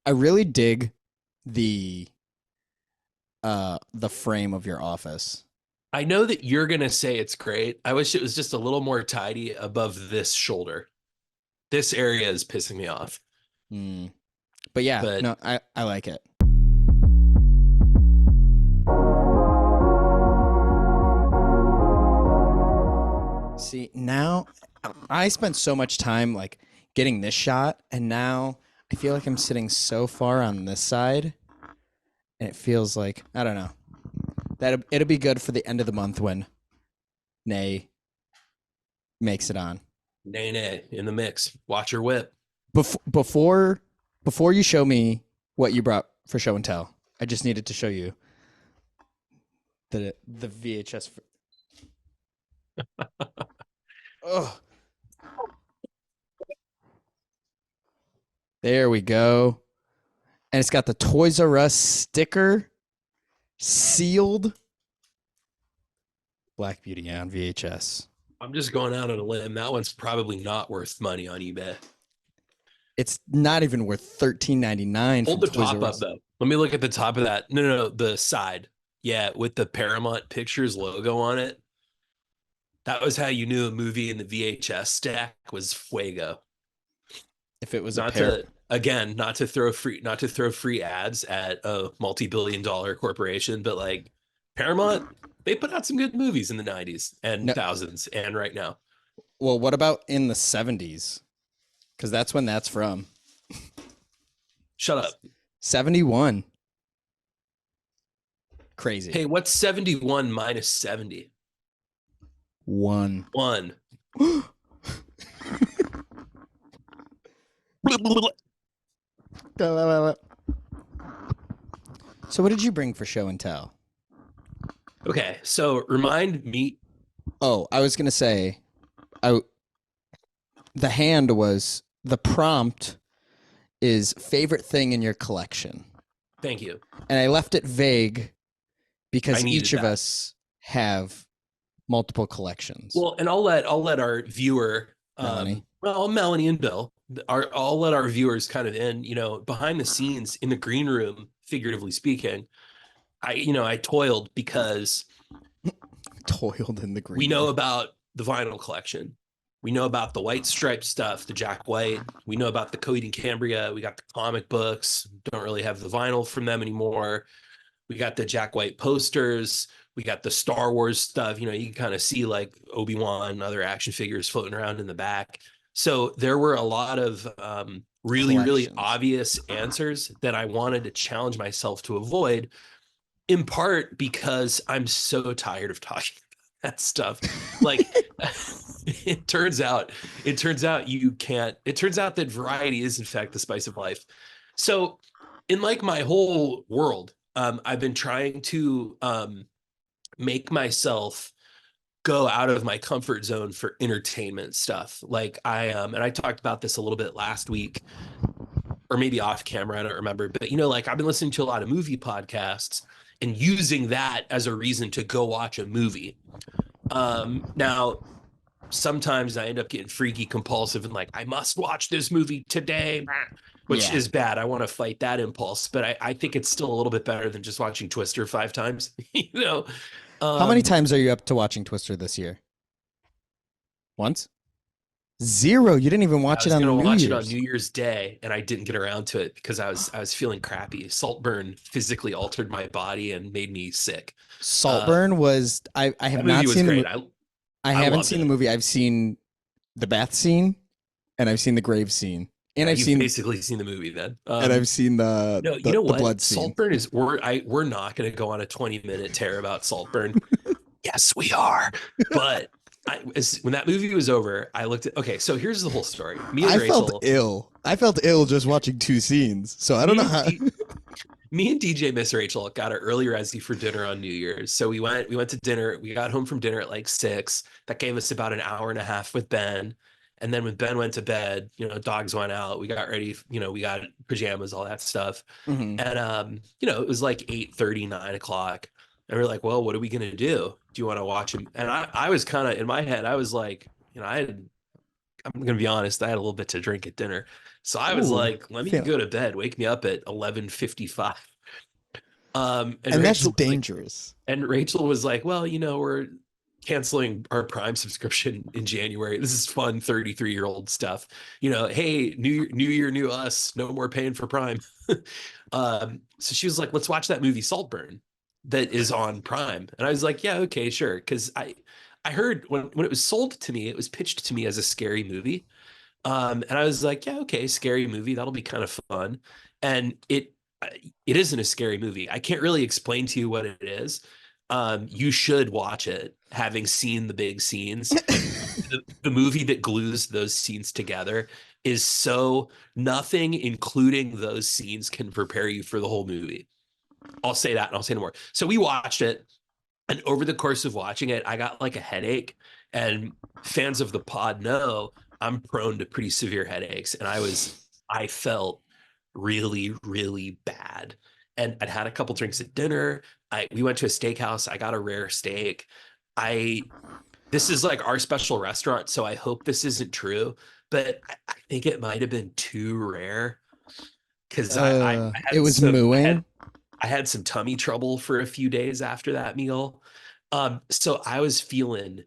I really dig the the frame of your office. I know that you're gonna say it's great. I wish it was just a little more tidy above this shoulder. This area is pissing me off. Mm. But yeah, But no, I like it. See, now I spent so much time like getting this shot, and now I feel like I'm sitting so far on this side, and it feels like I don't know that it'll be good for the end of the month when Nay makes it on. nay nay in the mix. Watch your whip. Before before you show me what you brought for show and tell, I just needed to show you the VHS. Oh, there we go. And it's got the Toys R Us sticker sealed. Black Beauty on VHS. I'm just going out on a limb. That one's probably not worth money on eBay. It's not even worth $13.99 Hold from the Toys top R up Us. though. Let me look at the top of that. No, no, no, the side. Yeah, with the Paramount Pictures logo on it. That was how you knew a movie in the VHS stack was fuego. If it was a Not pair, to not to throw free ads at a multi-billion-dollar corporation, but like Paramount, they put out some good movies in the 90s and no. thousands and right now. Well, what about in the 70s? Because that's when that's from. Shut up. 71. Crazy. Hey, what's 71 minus 70? One. One. So, what did you bring for show and tell? Okay, so remind me. Oh, I was gonna say, I the hand was the prompt is favorite thing in your collection, Thank you. and I left it vague I because needed each of that. us have multiple collections. Well, and I'll let our viewer, Melanie. well, Melanie and Bill, I'll let our viewers kind of in, behind the scenes in the green room, figuratively speaking. I toiled because Toiled in the we green know room. about the vinyl collection. We know about the white stripe stuff, the Jack White. We know about the Coheed and Cambria. We got the comic books. Don't really have the vinyl from them anymore. We got the Jack White posters. We got the Star Wars stuff. You can kind of see like Obi-Wan and other action figures floating around in the back. So there were a lot of really, really Collections. obvious answers that I wanted to challenge myself to avoid, in part because I'm so tired of talking about that stuff. Like it turns out you can't, it turns out that variety is in fact the spice of life. So in like my whole world, I've been trying to make myself go out of my comfort zone for entertainment stuff. Like and I talked about this a little bit last week, or maybe off camera, I don't remember. But like I've been listening to a lot of movie podcasts and using that as a reason to go watch a movie. Now sometimes I end up getting freaky compulsive and like I must watch this movie today, which Yeah. is bad. I want to fight that impulse, but I think it's still a little bit better than just watching Twister 5 times. you know, How many um, times are you up to watching Twister this year? Once? Zero. You didn't even I watch it was gonna on New watch it on Year's. New Year's Day, and I didn't get around to it because I was feeling crappy. Saltburn physically altered my body and made me sick. Uh, Saltburn was I have that movie not was seen the great. I I I haven't loved seen the it. movie. I've seen the bath scene and I've seen the grave scene. And Yeah, I've you've seen basically seen the movie then. the No, you know the what? blood scene. Saltburn is we're not going to go on a 20-minute tear about Saltburn. Yes, we are. But when that movie was over, I looked at. Okay, so here's the whole story. Me and I felt Rachel, ill. I felt ill just watching two scenes. So I don't me know and how. D, me and DJ Miss Rachel got our early resi for dinner on New Year's. So we went to dinner. We got home from dinner at like 6. That gave us about an hour and a half with Ben. And then when Ben went to bed, dogs went out. We got ready, we got pajamas, all that stuff. Mhm. And it was like 8:30, 9 o'clock. And we are like, well, what are we gonna do? Do you want to watch him? And I was kind of in my head, I was like, I'm gonna be honest, I had a little bit to drink at dinner. So I was Ooh, like, let me feel, go to bed. Wake me up at 11:55. And and that's Rachel was like, dangerous. well, we're canceling our Prime subscription in January. This is fun 33-year-old stuff. Hey, new year, new us, no more paying for Prime. So she was like, let's watch that movie Saltburn that is on Prime. And I was like, yeah, okay, sure. Because I heard when it was sold to me, it was pitched to me as a scary movie. And I was like, yeah, okay, scary movie. That'll be kind of fun. And it isn't a scary movie. I can't really explain to you what it is. You should watch it, having seen the big scenes. The movie that glues those scenes together is so nothing, including those scenes, can prepare you for the whole movie. I'll say that and I'll say no more. So we watched it, and over the course of watching it, I got like a headache. And fans of the pod know I'm prone to pretty severe headaches. And I felt really, really bad. And I'd had a couple drinks at dinner. We went to a steakhouse. I got a rare steak. I This is like our special restaurant, so I hope this isn't true, but I think it might have been too rare because I It had was some mooing. I had some tummy trouble for a few days after that meal. So I was feeling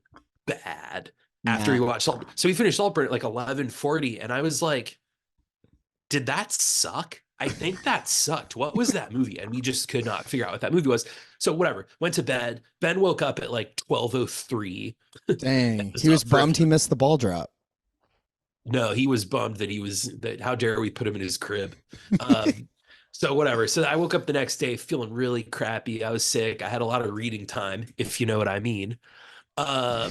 bad after we Nah. watched Salt. So we finished Saltburn at like 11:40, and I was like, did that suck? I think that sucked. What was that movie? And we just could not figure out what that movie was. So whatever. Went to bed. Ben woke up at like 12:03. Dang. Was He was up for a bummed he missed the ball drop. No, he was bummed that how dare we put him in his crib. Um, so whatever. So I woke up the next day feeling really crappy. I was sick. I had a lot of reading time, if you know what I mean. I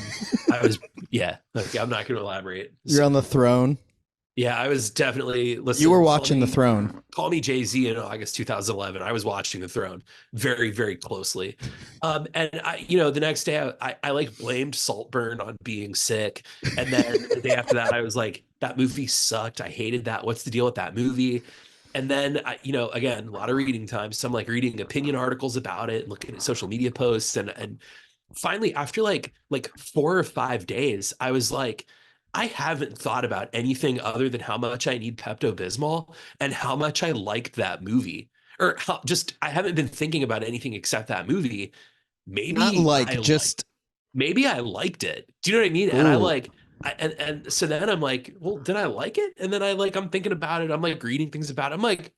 was, yeah, okay, I'm not going to elaborate. You're So, on the throne. yeah, I was definitely, You were listen, watching the throne. call me Jay-Z in August 2011. I was watching The Throne very, very closely. And the next day I like blamed Saltburn on being sick. And then the day after that, I was like, that movie sucked. I hated that. What's the deal with that movie? And then again, a lot of reading time. So I'm like reading opinion articles about it, looking at social media posts, and finally after like 4 or 5 days, I was like, I haven't thought about anything other than how much I need Pepto-Bismol and how much I liked that movie. Or just I haven't been thinking about anything except that movie. Not Maybe I like like just maybe I liked it. Do you know what I mean? And I ooh. like and so then I'm like, well, did I like it? And then I'm thinking about it. I'm like reading things about it. I'm like,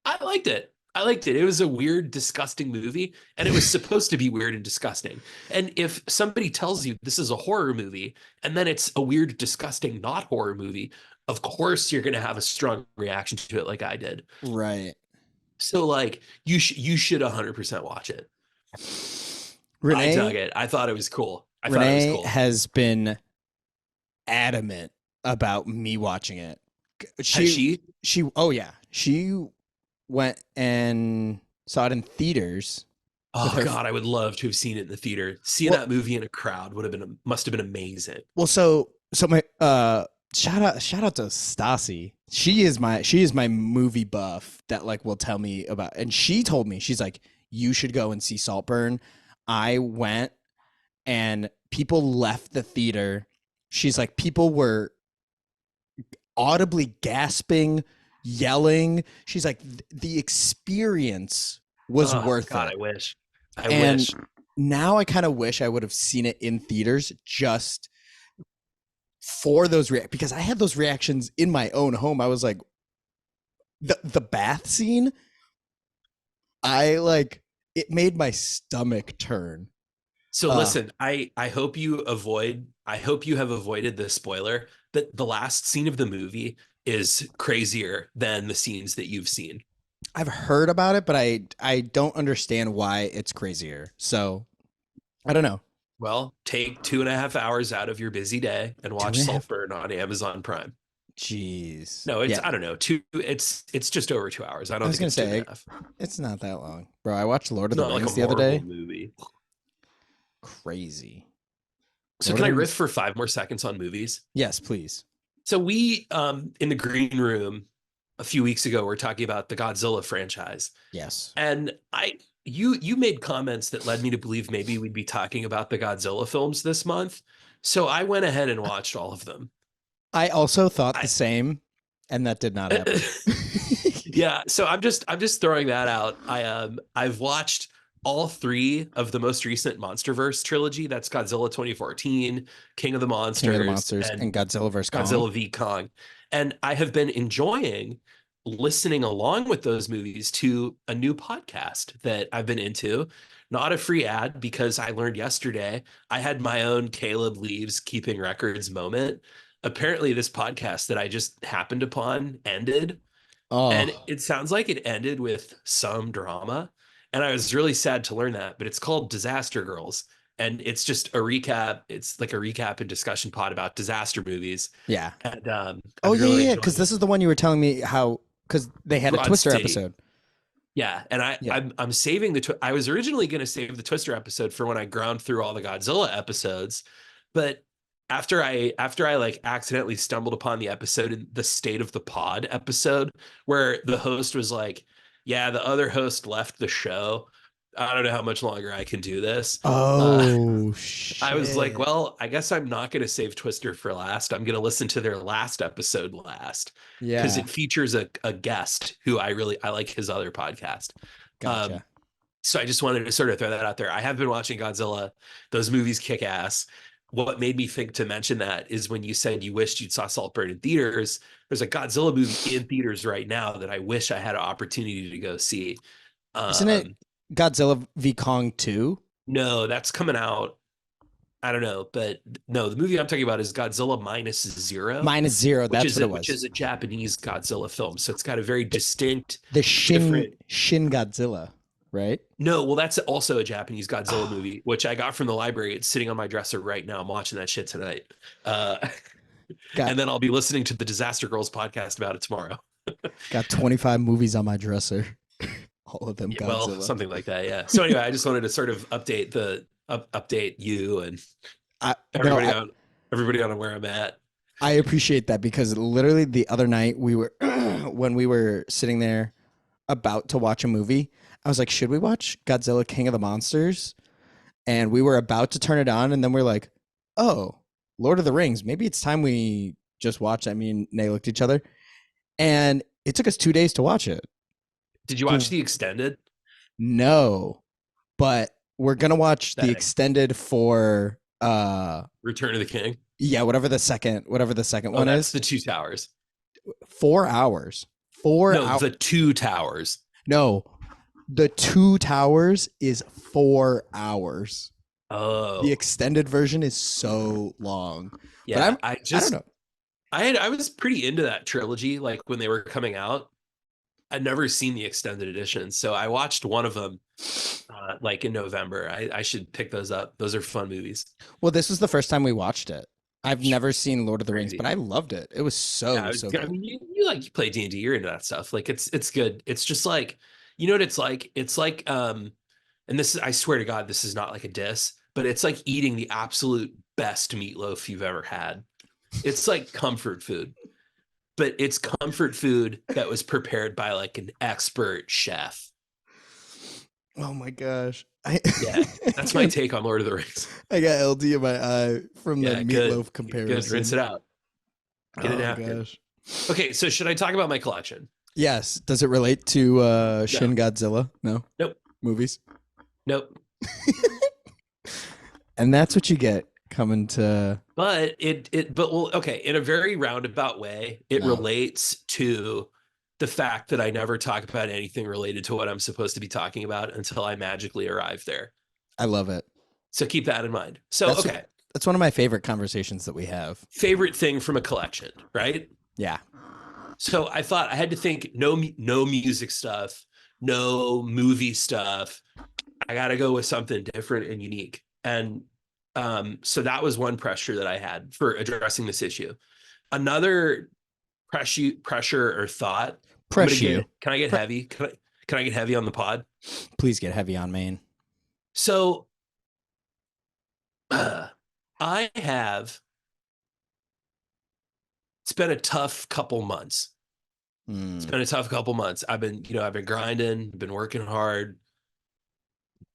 I liked it. I liked it. It was a weird, disgusting movie, and it was supposed to be weird and disgusting. And if somebody tells you this is a horror movie, and then it's a weird, disgusting, not horror movie, of course you're going to have a strong reaction to it, like I did. Right. So, like, you should 100% watch it. I dug Renee it. I thought it was cool. I thought it was Renee cool. has been adamant about me watching it. Has She she? she oh yeah. She went and saw it in theaters with Oh her God, I would love to have seen it in the theater. Seeing well that movie in a crowd must have been amazing. well so my shout out to Stassi. She is my movie buff that like will tell me about, and she told me, she's like, you should go and see Saltburn. I went and people left the theater. She's like, people were audibly gasping, yelling. She's like, the experience was Oh worth God, it. I wish. I And wish. now I kind of wish I would have seen it in theaters just for those because I had those reactions in my own home. I was like, the bath scene, I like, it made my stomach turn. So Uh listen, I hope you have avoided the spoiler, but the last scene of the movie is crazier than the scenes that you've seen. I've heard about it, but I don't understand why it's crazier. So I don't know. Well, take 2.5 hours out of your busy day and Two watch and a half. Saltburn on Amazon Prime. Jeez. No, it's Yeah. I don't know, two it's just over 2 hours. I I don't was think gonna it's two and say a half. it's not that long, bro. I watched Lord It's of the not like a Rings the other Marvel day. movie. Crazy. So Lord can of I the riff Rings. for 5 more seconds on movies? Yes, please. So we in the green room a few weeks ago were talking about the Godzilla franchise. Yes. And you made comments that led me to believe maybe we'd be talking about the Godzilla films this month. So I went ahead and watched all of them. I also thought the I, same, and that did not happen. yeah, so I'm just throwing that out. I've watched all three of the most recent MonsterVerse trilogy. That's Godzilla 2014, King of the King of the Monsters, Monsters and and Godzilla vs Kong. Godzilla v Kong. And I have been enjoying listening along with those movies to a new podcast that I've been into. Not a free ad because I learned yesterday I had my own Caleb Leaves keeping records moment. Apparently, this podcast that I just happened upon ended, and Oh, it sounds like it ended with some drama. And I was really sad to learn that, but it's called Disaster Girls. And it's just a recap. It's like a recap and discussion pod about disaster movies. yeah. And I've Oh, been yeah, really yeah. enjoying Because it. this is the one you were telling me how, because they had a Broad Twister City. episode. Yeah, and Yeah. I'm saving I was originally going to save the Twister episode for when I ground through all the Godzilla episodes, but after I like accidentally stumbled upon the episode in the State of the Pod episode where the host was like, "Yeah, the other host left the show. I don't know how much longer I can do this." Uh, Oh, I was like, shit. "Well, I guess I'm not going to save Twister for last. I'm going to listen to their last episode last." Because Yeah. it features a guest who I like his other podcast. Um, Gotcha. so I just wanted to sort of throw that out there. I have been watching Godzilla. Those movies kick ass. What made me think to mention that is when you said you wished you'd saw Saltburn in theaters. There's a Godzilla movie in theaters right now that I wish I had an opportunity to go see. Isn't it Um, Godzilla v Kong 2? no, that's coming out. I don't know, but no, the movie I'm talking about is Godzilla minus zero, Minus zero. which That's is what it which was. is a Japanese Godzilla film. So it's got a very distinct, The Shin different. Shin Godzilla, right? No, well, that's also a Japanese Godzilla Oh, movie, which I got from the library. It's sitting on my dresser right now. I'm watching that shit tonight. Uh, got and then I'll be listening to the Disaster Girls podcast about it tomorrow. got 25 movies on my dresser. All of them Yeah, well, Godzilla. something like that. Yeah. So anyway, I just wanted to sort of update you and I no, everybody on everybody on where I'm at. I appreciate that because literally the other night we were when we were sitting there about to watch a movie, I was like, should we watch Godzilla King of the Monsters? And we were about to turn it on, and then we're like, oh, Lord of the Rings. Maybe it's time we just watch. I mean, they looked at each other, and it took us 2 days to watch it. Did you watch the extended? No, but we're gonna watch the That extended for Return of the King? yeah, whatever the second Oh, one that's is. the Two Towers. 4 hours. Four No, hours. the Two Towers. No, the Two Towers is 4 hours. The Oh, extended version is so long. But yeah. I don't know. I was pretty into that trilogy, like when they were coming out. I'd never seen the extended edition, so I watched one of them like in November. I should pick those up. Those are fun movies. Well, this was the first time we watched it. I've never seen Lord of the Rings, but Crazy. I loved it. It was Yeah, so I good. mean, you play D&D, you're into that stuff. Like it's good. It's just like, you know what it's like? It's like and this is, I swear to God, this is not like a diss, but it's like eating the absolute best meatloaf you've ever had. It's like comfort food, but it's comfort food that was prepared by like an expert chef. Oh my gosh. I Yeah, that's my take on Lord of the Rings. I got LD in my eye from the Yeah, good. meatloaf Good. Rinse it comparison. out. Get a Oh napkin. gosh. Okay, so should I talk about my collection? Yes. Does it relate to No. Shin Godzilla? No. Nope. Movies. Nope. And that's what you get coming to But well, okay, in a very roundabout way, it no. relates to the fact that I never talk about anything related to what I'm supposed to be talking about until I magically arrive there. I love it. So keep that in mind. So, That's okay, that's one of my favorite conversations that we have. favorite thing from a collection, right? Yeah. So I thought I had to think no music stuff, no movie stuff. I got to go with something different and unique. And so that was one pressure that I had for addressing this issue. Another pressure or thought. Press you. Can I get heavy? Can I get heavy on the pod? Please get heavy on Maine. So I have. It's been a tough couple months. It's been a tough couple months. I've been grinding, been working hard,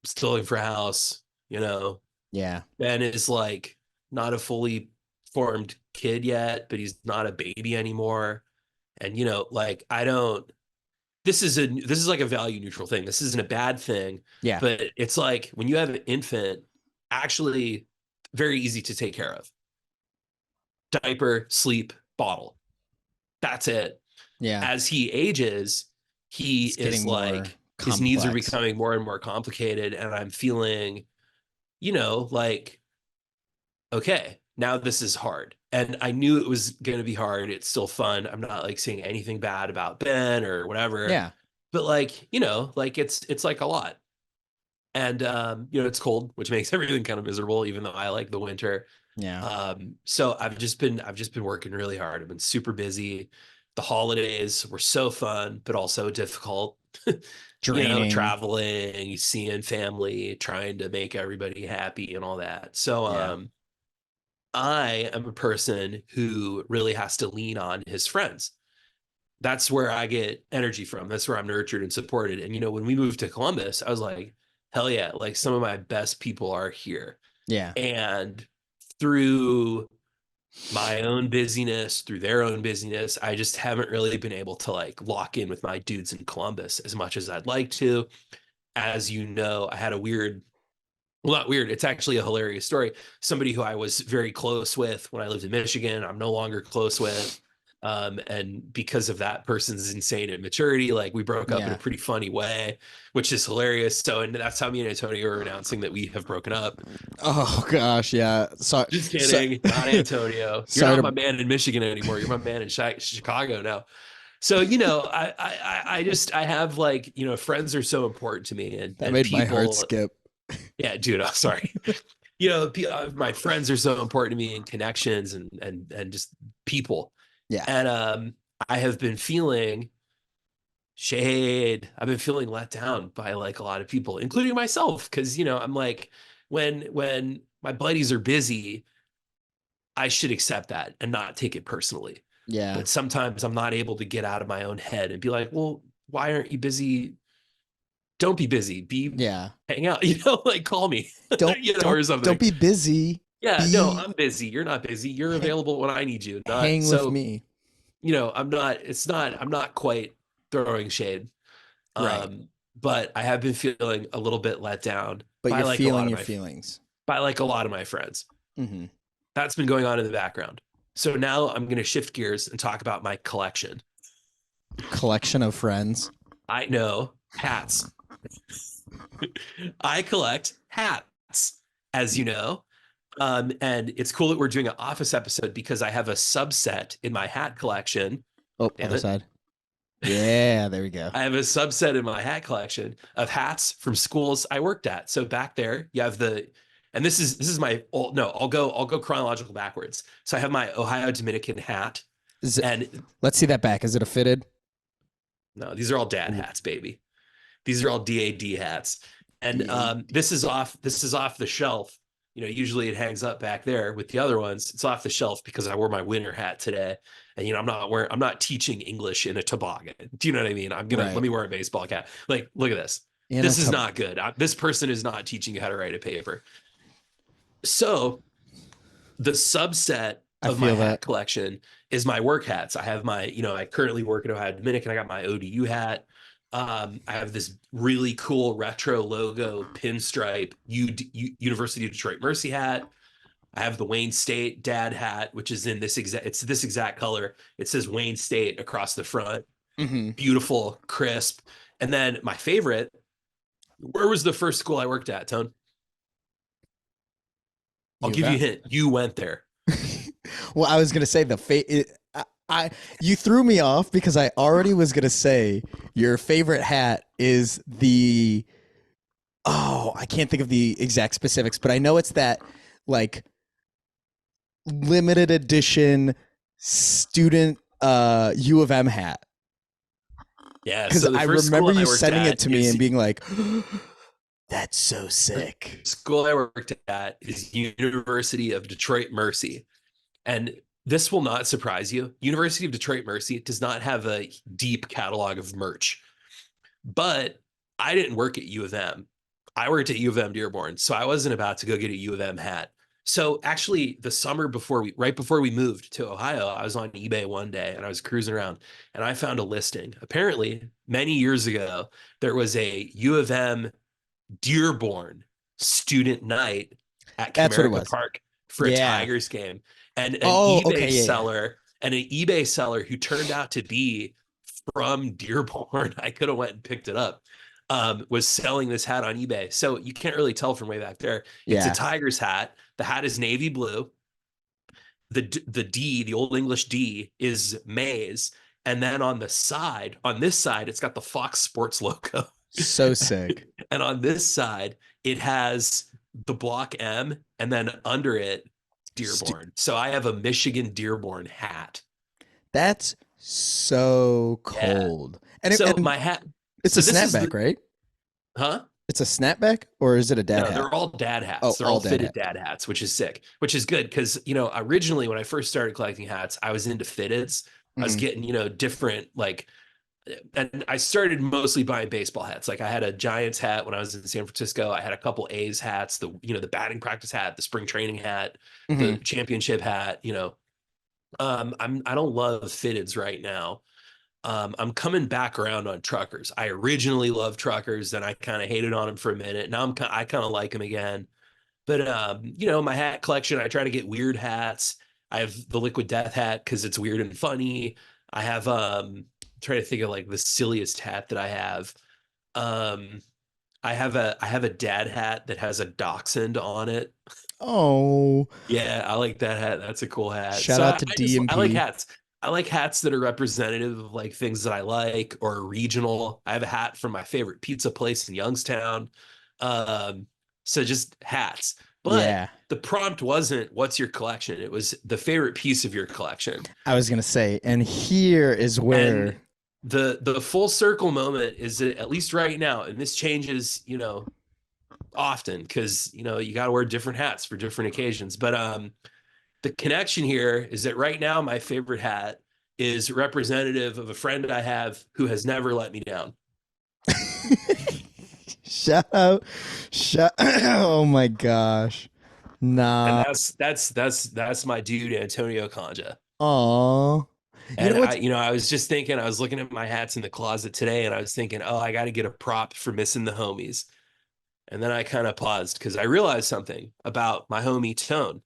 still looking for a house. Yeah. Ben is like not a fully formed kid yet, but he's not a baby anymore. And like I don't this is like a value neutral thing. This isn't a bad thing, Yeah. but it's like when you have an infant, actually very easy to take care of. Diaper, sleep, bottle. That's it. Yeah. As he ages, he It's getting is more like his needs are complex. becoming more and more complicated. And I'm feeling, like, okay, now this is hard. And I knew it was going to be hard. It's still fun. I'm not like saying anything bad about Ben or whatever, Yeah. but like, like it's like a lot. And it's cold, which makes everything kind of miserable, even though I like the winter. Yeah. So I've just been working really hard. I've been super busy. The holidays were so fun, but also difficult. Draining. Traveling, seeing family, trying to make everybody happy and all that. So Yeah. I am a person who really has to lean on his friends. That's where I get energy from. That's where I'm nurtured and supported. And when we moved to Columbus, I was like, hell yeah, like some of my best people are here. Yeah. And through my own busyness, through their own busyness, I just haven't really been able to like lock in with my dudes in Columbus as much as I'd like to. As you know, I had a weird, well, not weird, it's actually a hilarious story. Somebody who I was very close with when I lived in Michigan, I'm no longer close with. And because of that person's insane immaturity, like we broke up in a Yeah. pretty funny way, which is hilarious. So, and that's how me and Antonio are announcing that we have broken up. Oh gosh, yeah. Sorry. Just So, kidding, not Antonio. You're sorry not my to man in Michigan anymore. You're my man in Chicago now. So, I have like, friends are so important to me, and that made my heart people. skip. Yeah, dude, I'm sorry. My friends are so important to me, and connections, and just people. Yeah. And I have been feeling shade. I've been feeling let down by like a lot of people, including myself, because I'm like, when my buddies are busy, I should accept that and not take it personally. Yeah. But sometimes I'm not able to get out of my own head and be like, well, why aren't you busy? Don't be busy. Yeah. Hang out, like call me, Don't or don't something. be busy. Yeah, no, Be I'm busy. You're not busy. You're ha- available when I need you. Not hang with so, me. I'm not quite throwing shade. Right. Um, but I have been feeling a little bit let down But by you're like a lot feeling of your my feelings. by like a lot of my friends. Hmm. That's been going on in the background. So now I'm going to shift gears and talk about my collection. Collection of friends. I know hats. I collect hats, as you know. And it's cool that we're doing an office episode because I have a subset in my hat collection. Oh, Damn other it. side. Yeah, there we go. I have a subset in my hat collection of hats from schools I worked at. So back there, you have and this is my old, no, I'll go chronological backwards. So I have my Ohio Dominican hat, Is it, and let's see that back. Is it a fitted? no, these are all dad hats, baby. These are all DAD hats. And Yeah. this is off the shelf. Usually it hangs up back there with the other ones. It's off the shelf because I wore my winter hat today. And I'm not teaching English in a toboggan. Do you know what I mean? Let Right. me wear a baseball cap. Like, look at this. In a This is tub. not good. This person is not teaching you how to write a paper. So the subset I of my feel hat that. collection is my work hats. I have I currently work at Ohio Dominican. I got my ODU hat. I have this really cool retro logo pinstripe University of Detroit Mercy hat. I have the Wayne State dad hat, which is in this exact color. It says Wayne State across the front. Hmm. Beautiful, crisp. And then my favorite, where was the first school I worked at, Tone? I'll U of give you a M. hint. You went there. Well, I was gonna say you threw me off because I already was gonna say your favorite hat is the I can't think of the exact specifics, but I know it's that like limited edition student U of M hat Yeah. because So the I first school remember you I worked sending it at to me and is being like, "That's so sick." school I worked at is University of Detroit Mercy. And this will not surprise you. University of Detroit Mercy does not have a deep catalog of merch, but I didn't work at U of M. I worked at U of M Dearborn, so I wasn't about to go get a U of M hat. So actually, the summer right before we moved to Ohio, I was on eBay one day and I was cruising around and I found a listing. Apparently, many years ago, there was a U of M Dearborn student night at That's what it Comerica was. Park for a Yeah. Tigers game. And Oh, okay. Yeah. Yeah. An eBay seller who turned out to be from Dearborn, I could have went and picked it up, was selling this hat on eBay. So you can't really tell from way back there. It's a Yeah. Tigers hat. The hat is navy blue. The D, the old English D, is maize. And then on this side, it's got the Fox Sports logo. So sick. And on this side, it has the block M, and then under it, Stu- Dearborn. So I have a Michigan Dearborn hat. That's so Yeah. cold. So And my hat. it's a So this is snapback, the right? huh? It's a snapback or is it a dad No, hat? they're all dad Oh, hats. They're all all dad fitted hat. dad hats, which is sick, which is good because, originally when I first started collecting hats, I was into fitteds. I was Hmm. getting, different, like, and I started mostly buying baseball hats. Like I had a Giants hat when I was in San Francisco. I had a couple A's hats, the batting practice hat, the spring training hat, the Hmm. championship hat. I don't love fitteds right now. I'm coming back around on truckers. I originally loved truckers, then I kind of hated on them for a minute. Now I kind of like them again. But my hat collection, I try to get weird hats. I have the Liquid Death hat because it's weird and funny. I have try to think of like the silliest hat that I have. Um I have a dad hat that has a dachshund on it. Oh, Yeah, I like that hat. That's a cool hat. shout So out to I like DMP. hats. I like hats that are representative of like things that I like or regional. I have a hat from my favorite pizza place in Youngstown. Um, so just hats. But Yeah. the prompt wasn't what's your collection? It was the favorite piece of your collection. I was gonna say, and here is And where the full circle moment is that at least right now, and this changes, often because you got to wear different hats for different occasions. But the connection here is that right now my favorite hat is representative of a friend I have who has never let me down. shout out, shout. Oh my gosh, And nah. that's my dude Antonio Conja. Aw. You know And what's I was just thinking, I was looking at my hats in the closet today and I was thinking, oh, I got to get a prop for missing the homies. And then I kind of paused because I realized something about my homie Tone.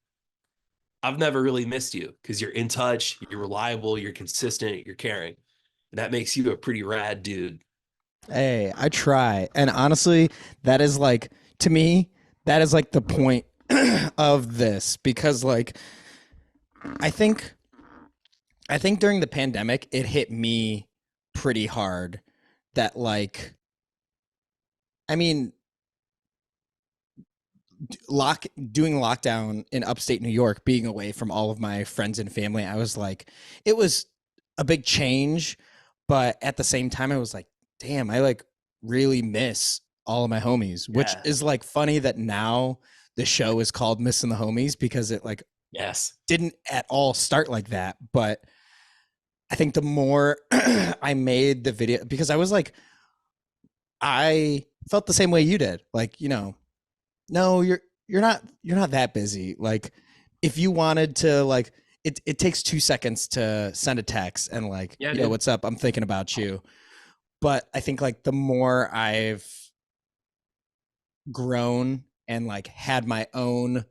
I've never really missed you because you're in touch, you're reliable, you're consistent, you're caring. And that makes you a pretty rad dude. Hey, I try. And honestly, that is like to me, that is like the point of this because like I think I think during the pandemic it hit me pretty hard that like I mean doing lockdown in upstate New York, being away from all of my friends and family, I was like it was a big change, but at the same time I was like damn, I like really miss all of my homies, which Yeah. is like funny that now the show is called Missing the Homies because it like Yes. didn't at all start like that, but I think the more I made the video because I was like I felt the same way you did. Like, no, you're not that busy. Like if you wanted to like it takes 2 seconds to send a text and like, Yeah, yo, dude. what's up? I'm thinking about you. But I think like the more I've grown and like had my own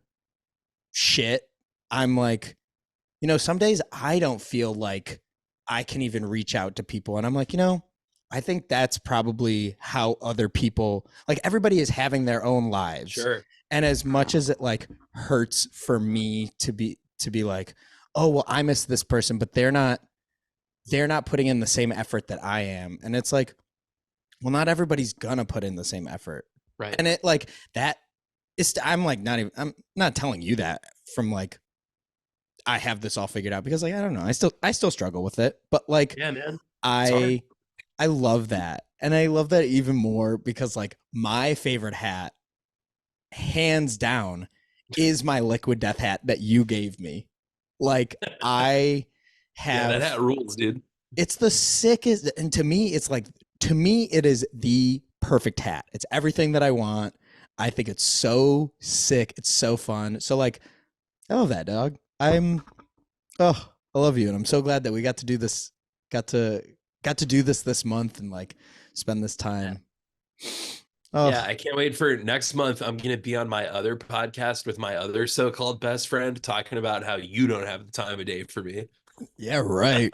shit, I'm like, some days I don't feel like I can even reach out to people. And I'm like, I think that's probably how other people, like everybody is having their own lives. Sure. And as much as it like hurts for me to be like, oh, well, I miss this person, but they're not putting in the same effort that I am. And it's like, well, not everybody's gonna put in the same effort. Right. And it like that is I'm not telling you that from like I have this all figured out because like I don't know. I still struggle with it. But like Yeah, man. It's hard. I I love that. And I love that even more because like my favorite hat, hands down, is my liquid death hat that you gave me. Like I Yeah, that hat have rules, dude. it's the sickest and to me it is the perfect hat. It's everything that I want. I think it's so sick. It's so fun. So like I love that, dog. I love you, and I'm so glad that we got to do this. Got to got to do this month and like spend this Yeah. time. Yeah, Oh, I can't wait for next month. I'm going to be on my other podcast with my other so-called best friend talking about how you don't have the time of day for me. yeah, right.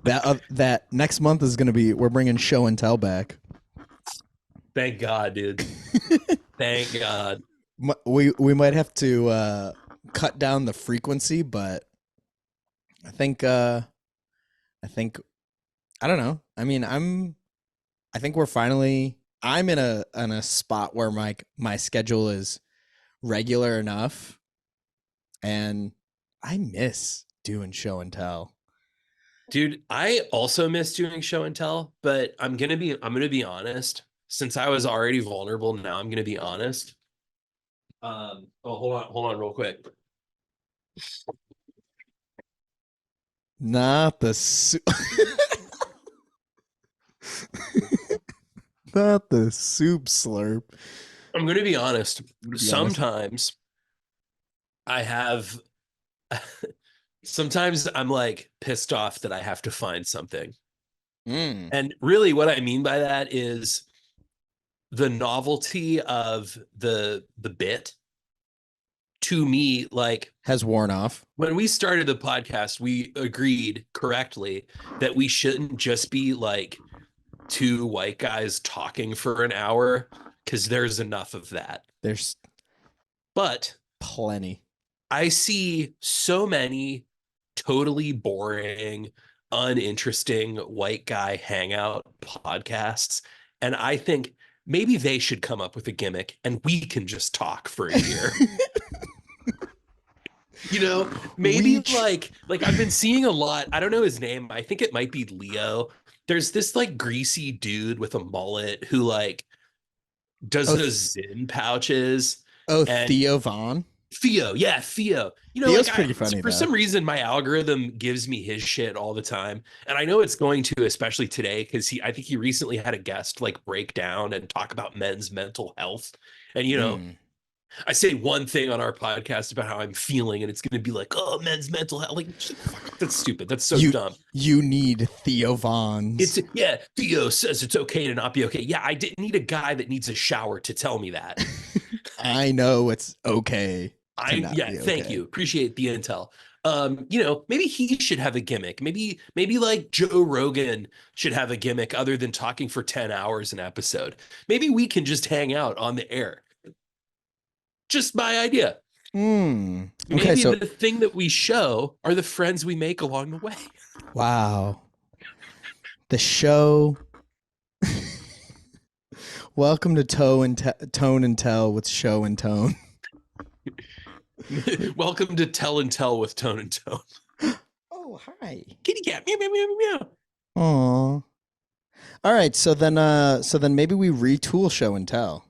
That next month is gonna be. We're bringing show and tell back. Thank God, dude. Thank God. We might have to cut down the frequency, but I think I think I don't know. I mean, I think we're finally I'm in a spot where my schedule is regular enough, and I miss doing show and tell. Dude, I also miss doing show and tell, but I'm gonna be honest. Since I was already vulnerable, now I'm gonna be honest. Oh, hold on, real quick. Not the not the soup slurp. I'm gonna be honest. To be honest. Sometimes I have, sometimes I'm like pissed off that I have to find something. Mm. And really, what I mean by that is the novelty of the bit to me, like Has worn off. when we started the podcast, we agreed correctly that we shouldn't just be like two white guys talking for an hour because there's enough of that. There's But plenty. I see so many totally boring, uninteresting white guy hangout podcasts. And I think maybe they should come up with a gimmick and we can just talk for a year. You know, maybe Reach. like I've been seeing a lot. I don't know his name. I think it might be Leo. There's this like greasy dude with a mullet who like does Oh, those Zin pouches and Theo Vaughn. Theo, yeah, Theo. You know, Theo's like pretty funny for though. some reason my algorithm gives me his shit all the time. And I know it's going to, especially today, because I think he recently had a guest like break down and talk about men's mental health. And you know, Mm. I say one thing on our podcast about how I'm feeling, and it's gonna be like, oh, men's mental health. Like, shut the fuck up. That's stupid. That's so You dumb. you need Theo Vaughns. It's yeah, Theo says it's okay to not be okay. Yeah, I didn't need a guy that needs a shower to tell me that. I know it's okay to I not yeah, be thank okay. you. Appreciate the intel. You know, maybe he should have a gimmick. Maybe like Joe Rogan should have a gimmick other than talking for 10 hours an episode. Maybe we can just hang out on the air. Just my idea. Hmm. Okay, Maybe so the thing that we show are the friends we make along the way. wow. The show. Welcome to Tone and Tell with Show and Tone. Welcome to Tell and Tell with Tone and Tone. Oh, hi. Kitty cat. Meow, meow, meow, meow. Aw. All right, so then maybe we retool Show and Tell.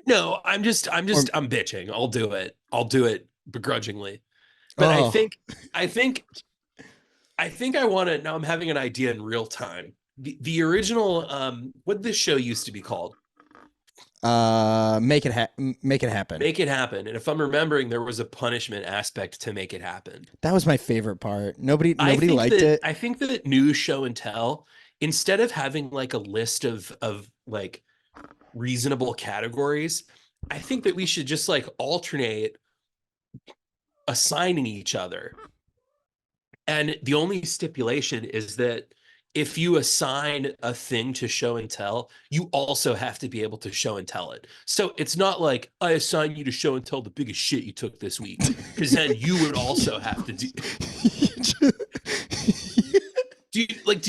No, Or I'm bitching. I'll do it. I'll do it begrudgingly. But oh, I think I think I want to now I'm having an idea in real time. The original what this show used to be called. make it happen. Make it happen. And if I'm remembering, there was a punishment aspect to make it happen. That was my favorite part. Nobody liked it. I think that news show and tell, instead of having like a list of like reasonable categories, I think that we should just like alternate assigning each other. And the only stipulation is that if you assign a thing to show and tell, you also have to be able to show and tell it. So it's not like I assign you to show and tell the biggest shit you took this week, because then you would also have to do. Do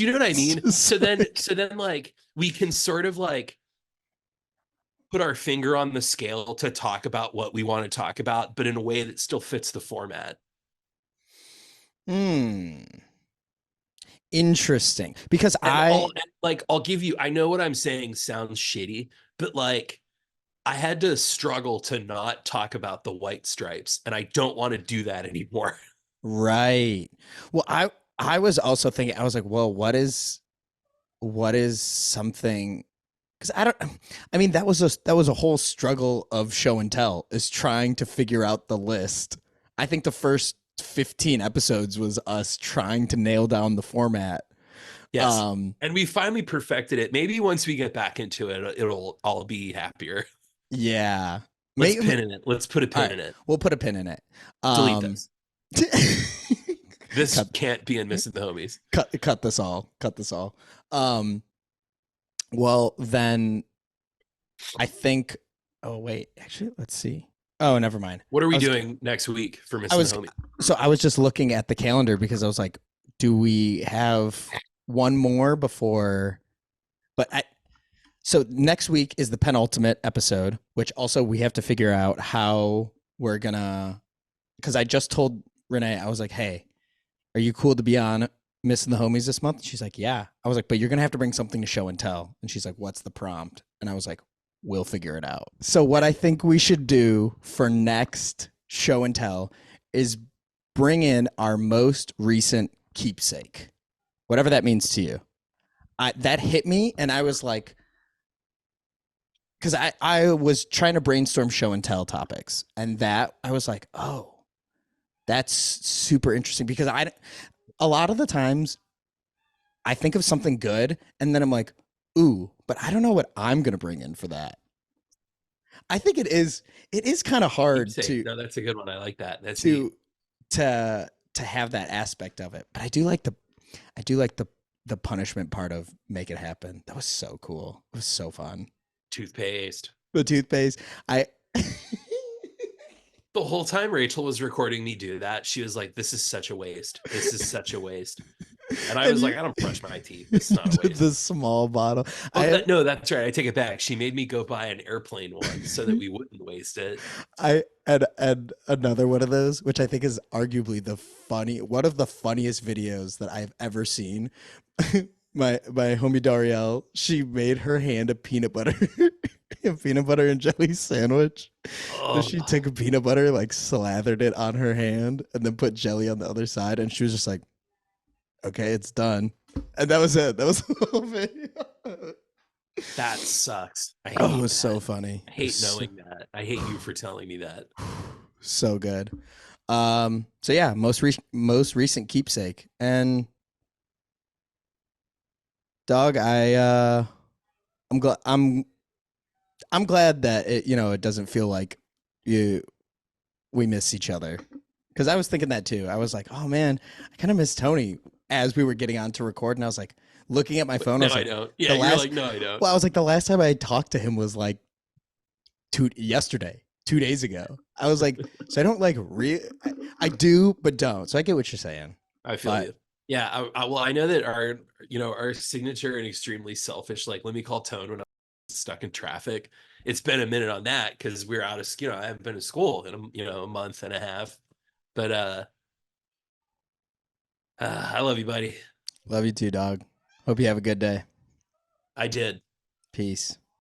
you know what I mean? So then like we can sort of like put our finger on the scale to talk about what we want to talk about, but in a way that still fits the format. Hmm. Interesting. Because And I I'll give you, I know what I'm saying sounds shitty, but like I had to struggle to not talk about the white stripes, and I don't want to do that anymore. right. Well, I was also thinking I was like, well, what is something because I don't I mean that was a whole struggle of show and tell is trying to figure out the list I think the first 15 episodes was us trying to nail down the format. Yes. Um, And we finally perfected it. Maybe once we get back into it, it'll all be happier. yeah. Let's Maybe, pin in it. Let's put a all pin right, in it. we'll put a pin in it. Delete Um, this. This cut, can't be in Missing the Homies. cut this all. Cut this all. Um, well, then I think. Oh wait, actually, let's see. Oh, never mind. What are I we was doing next week for I Missing the was Homies? so I was just looking at the calendar because I was like, do we have one more before? But so next week is the penultimate episode, which also we have to figure out how we're gonna. Because I just told Renee, I was like, hey, are you cool to be on Missing the Homies this month? She's like, yeah. I was like, but you're gonna have to bring something to show and tell. And she's like, what's the prompt? And I was like, we'll figure it out. So what I think we should do for next show and tell is bring in our most recent keepsake, whatever that means to you. That hit me, and I was like, because I was trying to brainstorm show and tell topics, and that I was like, oh, that's super interesting because a lot of the times I think of something good, and then I'm like, ooh, but I don't know what I'm gonna bring in for that. I think it is kind of hard Keepsake. No, that's a good one. I like that. That's neat. to to have that aspect of it. But I do like the punishment part of make it happen. That was so cool. It was so fun. Toothpaste. The toothpaste. I The whole time Rachel was recording me do that, she was like, "This is such a waste. This is such a waste." And I and was like, you "I don't brush my teeth. This is not a waste." the small bottle. Oh, I no, that's right. I take it back. She made me go buy an airplane one so that we wouldn't waste it. I and another one of those, which I think is arguably one of the funniest videos that I've ever seen. My homie Darielle, she made her hand a peanut butter and jelly sandwich. So Oh, she took a peanut butter, like slathered it on her hand, and then put jelly on the other side, and she was just like, "Okay, it's done." And that was it. That was the whole video. that sucks. I Oh, it hate was so that. funny. I It was hate knowing that. I hate you for telling me that. so good. So yeah, most recent keepsake. And dog, I'm glad I'm glad that it doesn't feel like you we miss each other. Cuz I was thinking that too. I was like, "Oh man, I kind of miss Tony," as we were getting on to record, and I was like looking at my phone. I No, was I like, don't. Yeah, the you're last like, no, I don't. well, I was like the last time I talked to him was like yesterday, 2 days ago. I was like, so I don't like I do, but don't. So I get what you're saying, I feel but you. Yeah, well, I know that our signature and extremely selfish. Like, let me call Tone when I'm stuck in traffic. It's been a minute on that because we're out of, I haven't been to school in a month and a half. But I love you, buddy. love you too, dog. Hope you have a good day. I did. Peace.